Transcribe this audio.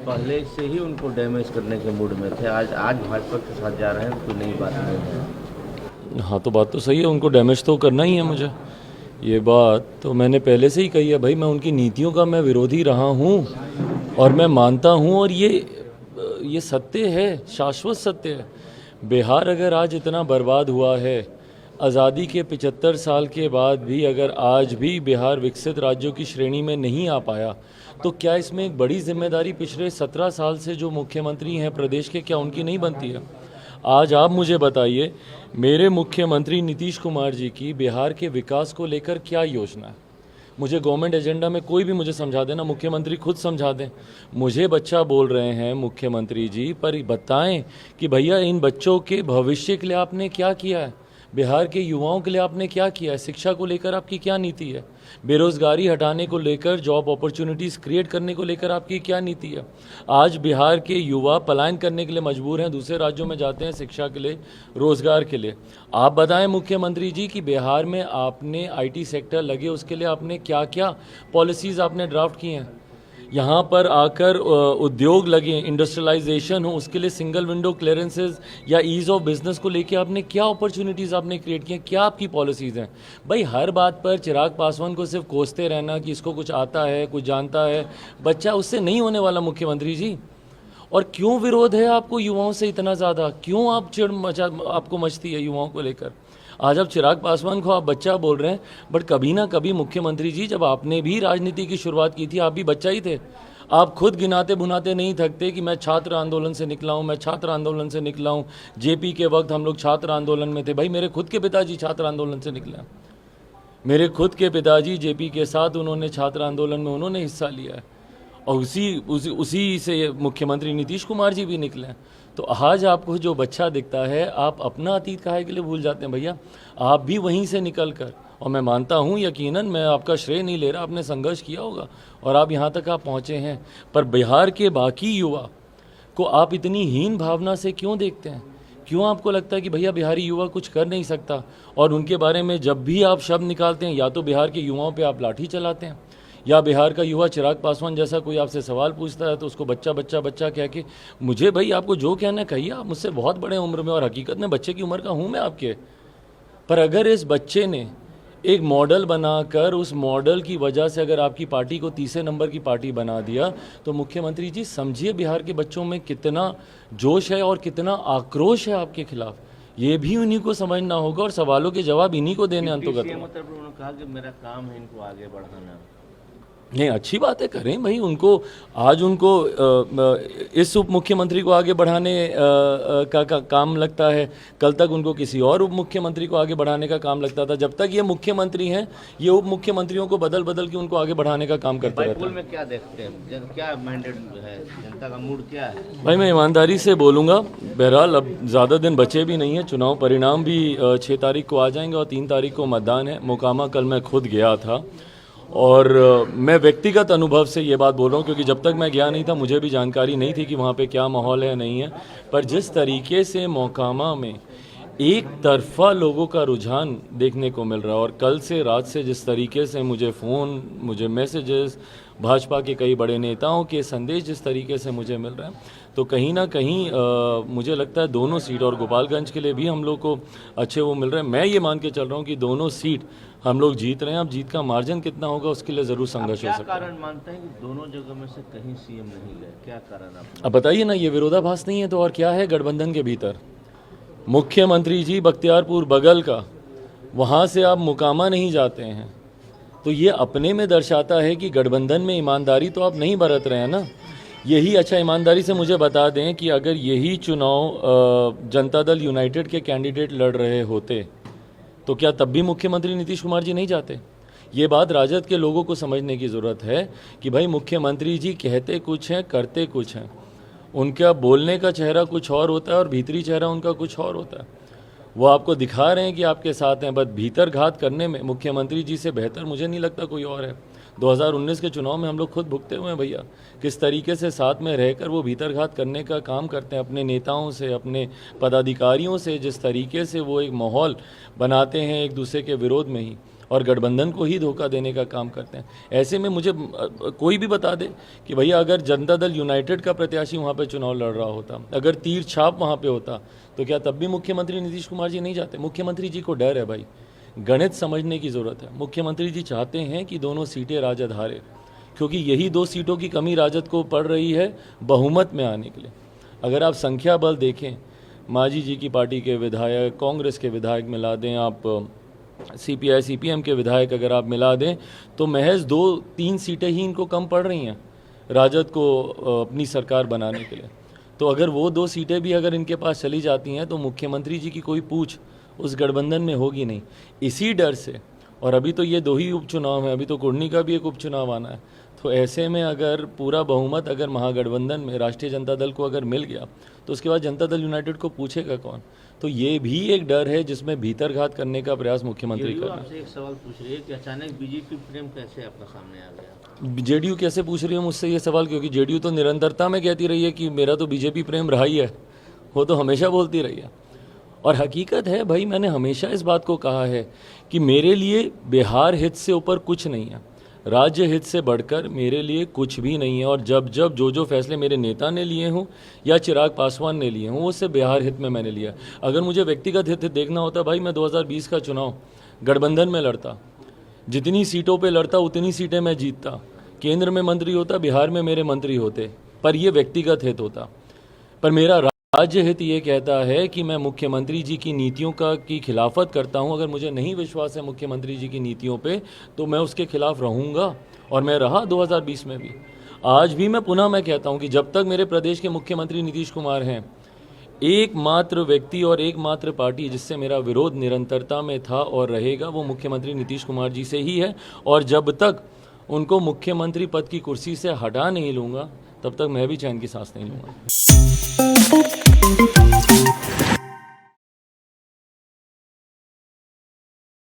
पहले से ही उनको डैमेज करने के मूड में थे। आज आज भाजपा के साथ जा रहे हैं, कोई नई बात नहीं है। हाँ, तो बात तो सही है, उनको डैमेज तो करना ही है मुझे। ये बात तो मैंने पहले से ही कही है भाई, मैं उनकी नीतियों का मैं विरोधी रहा हूँ और मैं मानता हूँ, और ये सत्य है, शाश्वत सत्य है। बिहार अगर आज इतना बर्बाद हुआ है, आज़ादी के 75 साल के बाद भी अगर आज भी बिहार विकसित राज्यों की श्रेणी में नहीं आ पाया, तो क्या इसमें एक बड़ी जिम्मेदारी पिछले 17 साल से जो मुख्यमंत्री हैं प्रदेश के, क्या उनकी नहीं बनती है? आज आप मुझे बताइए, मेरे मुख्यमंत्री नीतीश कुमार जी की बिहार के विकास को लेकर क्या योजना है? मुझे गवर्नमेंट एजेंडा में कोई भी मुझे समझा देना, मुख्यमंत्री खुद समझा दें। मुझे बच्चा बोल रहे हैं मुख्यमंत्री जी, पर बताएं कि भैया इन बच्चों के भविष्य के लिए आपने क्या किया है, बिहार के युवाओं के लिए आपने क्या किया है, शिक्षा को लेकर आपकी क्या नीति है, बेरोजगारी हटाने को लेकर, जॉब अपॉर्चुनिटीज़ क्रिएट करने को लेकर आपकी क्या नीति है। आज बिहार के युवा पलायन करने के लिए मजबूर हैं, दूसरे राज्यों में जाते हैं शिक्षा के लिए, रोजगार के लिए। आप बताएं मुख्यमंत्री जी कि बिहार में आपने आईटी सेक्टर लगे, उसके लिए आपने क्या क्या पॉलिसीज़ आपने ड्राफ्ट की हैं। यहाँ पर आकर उद्योग लगे, इंडस्ट्रियलाइजेशन हो, उसके लिए सिंगल विंडो क्लियरेंसेस या ईज़ ऑफ बिजनेस को लेके आपने क्या अपॉर्चुनिटीज़ आपने क्रिएट की हैं, क्या आपकी पॉलिसीज़ हैं। भाई हर बात पर चिराग पासवान को सिर्फ कोसते रहना कि इसको कुछ आता है, कुछ जानता है, बच्चा उससे नहीं होने वाला मुख्यमंत्री जी। और क्यों विरोध है आपको युवाओं से इतना ज़्यादा, क्यों आप आपको मचती है युवाओं को लेकर? आज आप चिराग पासवान को आप बच्चा बोल रहे हैं, बट कभी ना कभी मुख्यमंत्री जी, जब आपने भी राजनीति की शुरुआत की थी, आप भी बच्चा ही थे। आप खुद गिनाते भुनाते नहीं थकते कि मैं छात्र आंदोलन से निकला हूँ, मैं छात्र आंदोलन से निकला हूँ, जेपी के वक्त हम लोग छात्र आंदोलन में थे। भाई मेरे खुद के पिताजी छात्र आंदोलन से निकले हैं, मेरे खुद के पिताजी जेपी के साथ उन्होंने छात्र आंदोलन में उन्होंने हिस्सा लिया है, और उसी से मुख्यमंत्री नीतीश कुमार जी भी निकले हैं। तो आज आपको जो बच्चा दिखता है, आप अपना अतीत काहे के लिए भूल जाते हैं भैया? आप भी वहीं से निकल कर, और मैं मानता हूं यकीनन, मैं आपका श्रेय नहीं ले रहा, आपने संघर्ष किया होगा और आप यहाँ तक आप पहुँचे हैं, पर बिहार के बाकी युवा को आप इतनी हीन भावना से क्यों देखते हैं? क्यों आपको लगता है कि भैया बिहारी युवा कुछ कर नहीं सकता, और उनके बारे में जब भी आप शब्द निकालते हैं, या तो बिहार के युवाओं पे आप लाठी चलाते हैं, या बिहार का युवा चिराग पासवान जैसा कोई आपसे सवाल पूछता है तो उसको बच्चा बच्चा बच्चा कह के, मुझे भाई आपको जो कहना है कहिए, आप मुझसे बहुत बड़े उम्र में, और हकीकत में बच्चे की उम्र का हूँ मैं आपके। पर अगर इस बच्चे ने एक मॉडल बनाकर, उस मॉडल की वजह से अगर आपकी पार्टी को तीसरे नंबर की पार्टी बना दिया, तो मुख्यमंत्री जी समझिए बिहार के बच्चों में कितना जोश है और कितना आक्रोश है आपके खिलाफ। ये भी उन्हीं को समझना होगा और सवालों के जवाब इन्हीं को देने अंतर्गत। मतलब उन्होंने कहा कि मेरा काम है इनको आगे बढ़ाना। नहीं, अच्छी बात है, करें भाई। उनको आज उनको इस उप मुख्यमंत्री को आगे बढ़ाने का काम लगता है, कल तक उनको किसी और उप मुख्यमंत्री को आगे बढ़ाने का काम लगता था। जब तक ये मुख्यमंत्री हैं, ये उप मुख्यमंत्रियों को बदल बदल के उनको आगे बढ़ाने का काम करते रहते हैं। में क्या देखते हैं, क्या मैंडेट है, जनता का मूड क्या है? भाई मैं ईमानदारी से बोलूँगा, बहरहाल अब ज़्यादा दिन बचे भी नहीं है, चुनाव परिणाम भी 6 तारीख को आ जाएंगे और 3 तारीख को मतदान है। मोकामा कल मैं खुद गया था, और मैं व्यक्तिगत अनुभव से ये बात बोल रहा हूँ, क्योंकि जब तक मैं गया नहीं था मुझे भी जानकारी नहीं थी कि वहाँ पे क्या माहौल है नहीं है। पर जिस तरीके से मोकामा में एक तरफा लोगों का रुझान देखने को मिल रहा है, और कल से रात से जिस तरीके से मुझे फ़ोन, मुझे मैसेजेस, भाजपा के कई बड़े नेताओं के संदेश जिस तरीके से मुझे मिल रहे हैं, तो कहीं ना कहीं मुझे लगता है दोनों सीट, और गोपालगंज के लिए भी हम लोग को अच्छे वो मिल रहे हैं। मैं ये मान के चल रहा हूँ कि दोनों सीट हम लोग जीत रहे हैं। अब जीत का मार्जिन कितना होगा उसके लिए ज़रूर संघर्ष हो सकता है। क्या कारण मानते हैं कि दोनों जगह में से कहीं सीएम नहीं गए, क्या कारण आप? अब बताइए ना, ये विरोधाभास नहीं है तो और क्या है गठबंधन के भीतर? मुख्यमंत्री जी बख्तियारपुर बगल का, वहाँ से आप मोकामा नहीं जाते हैं, तो ये अपने में दर्शाता है कि गठबंधन में ईमानदारी तो आप नहीं बरत रहे हैं ना। यही अच्छा, ईमानदारी से मुझे बता दें कि अगर यही चुनाव जनता दल यूनाइटेड के कैंडिडेट लड़ रहे होते, तो क्या तब भी मुख्यमंत्री नीतीश कुमार जी नहीं जाते? ये बात राजद के लोगों को समझने की ज़रूरत है कि भाई मुख्यमंत्री जी कहते कुछ हैं, करते कुछ हैं। उनका बोलने का चेहरा कुछ और होता है और भीतरी चेहरा उनका कुछ और होता है। वो आपको दिखा रहे हैं कि आपके साथ हैं, बस भीतर घात करने में मुख्यमंत्री जी से बेहतर मुझे नहीं लगता कोई और है। 2019 के चुनाव में हम लोग खुद भुगते हुए हैं भैया, किस तरीके से साथ में रहकर वो भीतरघात करने का काम करते हैं अपने नेताओं से, अपने पदाधिकारियों से, जिस तरीके से वो एक माहौल बनाते हैं एक दूसरे के विरोध में ही। और गठबंधन को ही धोखा देने का काम करते हैं। ऐसे में मुझे कोई भी बता दे कि भैया अगर जनता दल यूनाइटेड का प्रत्याशी वहाँ पे चुनाव लड़ रहा होता, अगर तीर छाप वहाँ पे होता, तो क्या तब भी मुख्यमंत्री नीतीश कुमार जी नहीं जाते? मुख्यमंत्री जी को डर है भाई, गणित समझने की ज़रूरत है। मुख्यमंत्री जी चाहते हैं कि दोनों सीटें राजद हारे, क्योंकि यही 2 सीटों की कमी राजद को पड़ रही है बहुमत में आने के लिए। अगर आप संख्या बल देखें, मांझी जी की पार्टी के विधायक, कांग्रेस के विधायक मिला दें, आप CPI CPM के विधायक अगर आप मिला दें, तो महज 2-3 सीटें ही इनको कम पड़ रही हैं राजद को अपनी सरकार बनाने के लिए। तो अगर वो 2 सीटें भी अगर इनके पास चली जाती हैं तो मुख्यमंत्री जी की कोई पूछ उस गठबंधन में होगी नहीं। इसी डर से, और अभी तो ये 2 ही उपचुनाव हैं, अभी तो कुर्नी का भी एक उपचुनाव आना है, तो ऐसे में अगर पूरा बहुमत अगर महागठबंधन में राष्ट्रीय जनता दल को अगर मिल गया तो उसके बाद जनता दल यूनाइटेड को पूछेगा कौन? तो ये भी एक डर है जिसमें भीतरघात करने का प्रयास मुख्यमंत्री कर रहे हैं। आपसे एक सवाल पूछ रही है कि अचानक बीजेपी प्रेम कैसे आपका सामने आ गया? जेडीयू कैसे पूछ रही है मुझसे ये सवाल? क्योंकि जेडीयू तो निरंतरता में कहती रही है कि मेरा तो बीजेपी प्रेम रहा ही है, वो तो हमेशा बोलती रही है। और हकीकत है भाई, मैंने हमेशा इस बात को कहा है कि मेरे लिए बिहार हित से ऊपर कुछ नहीं है, राज्य हित से बढ़कर मेरे लिए कुछ भी नहीं है। और जब जब जो फैसले मेरे नेता ने लिए हों या चिराग पासवान ने लिए हों, वो उससे बिहार हित में मैंने लिया। अगर मुझे व्यक्तिगत हित देखना होता भाई, मैं 2020 का चुनाव गठबंधन में लड़ता, जितनी सीटों पे लड़ता उतनी सीटें मैं जीतता, केंद्र में मंत्री होता, बिहार में मेरे मंत्री होते, पर ये व्यक्तिगत हित होता। पर मेरा राज्य हित ये कहता है कि मैं मुख्यमंत्री जी की नीतियों की खिलाफत करता हूं। अगर मुझे नहीं विश्वास है मुख्यमंत्री जी की नीतियों पे, तो मैं उसके खिलाफ रहूंगा, और मैं रहा 2020 में भी। आज भी मैं पुनः कहता हूं कि जब तक मेरे प्रदेश के मुख्यमंत्री नीतीश कुमार हैं, एकमात्र व्यक्ति और एकमात्र पार्टी जिससे मेरा विरोध निरंतरता में था और रहेगा, वो मुख्यमंत्री नीतीश कुमार जी से ही है। और जब तक उनको मुख्यमंत्री पद की कुर्सी से हटा नहीं लूँगा, तब तक मैं भी चैन की सांस नहीं लूँगा।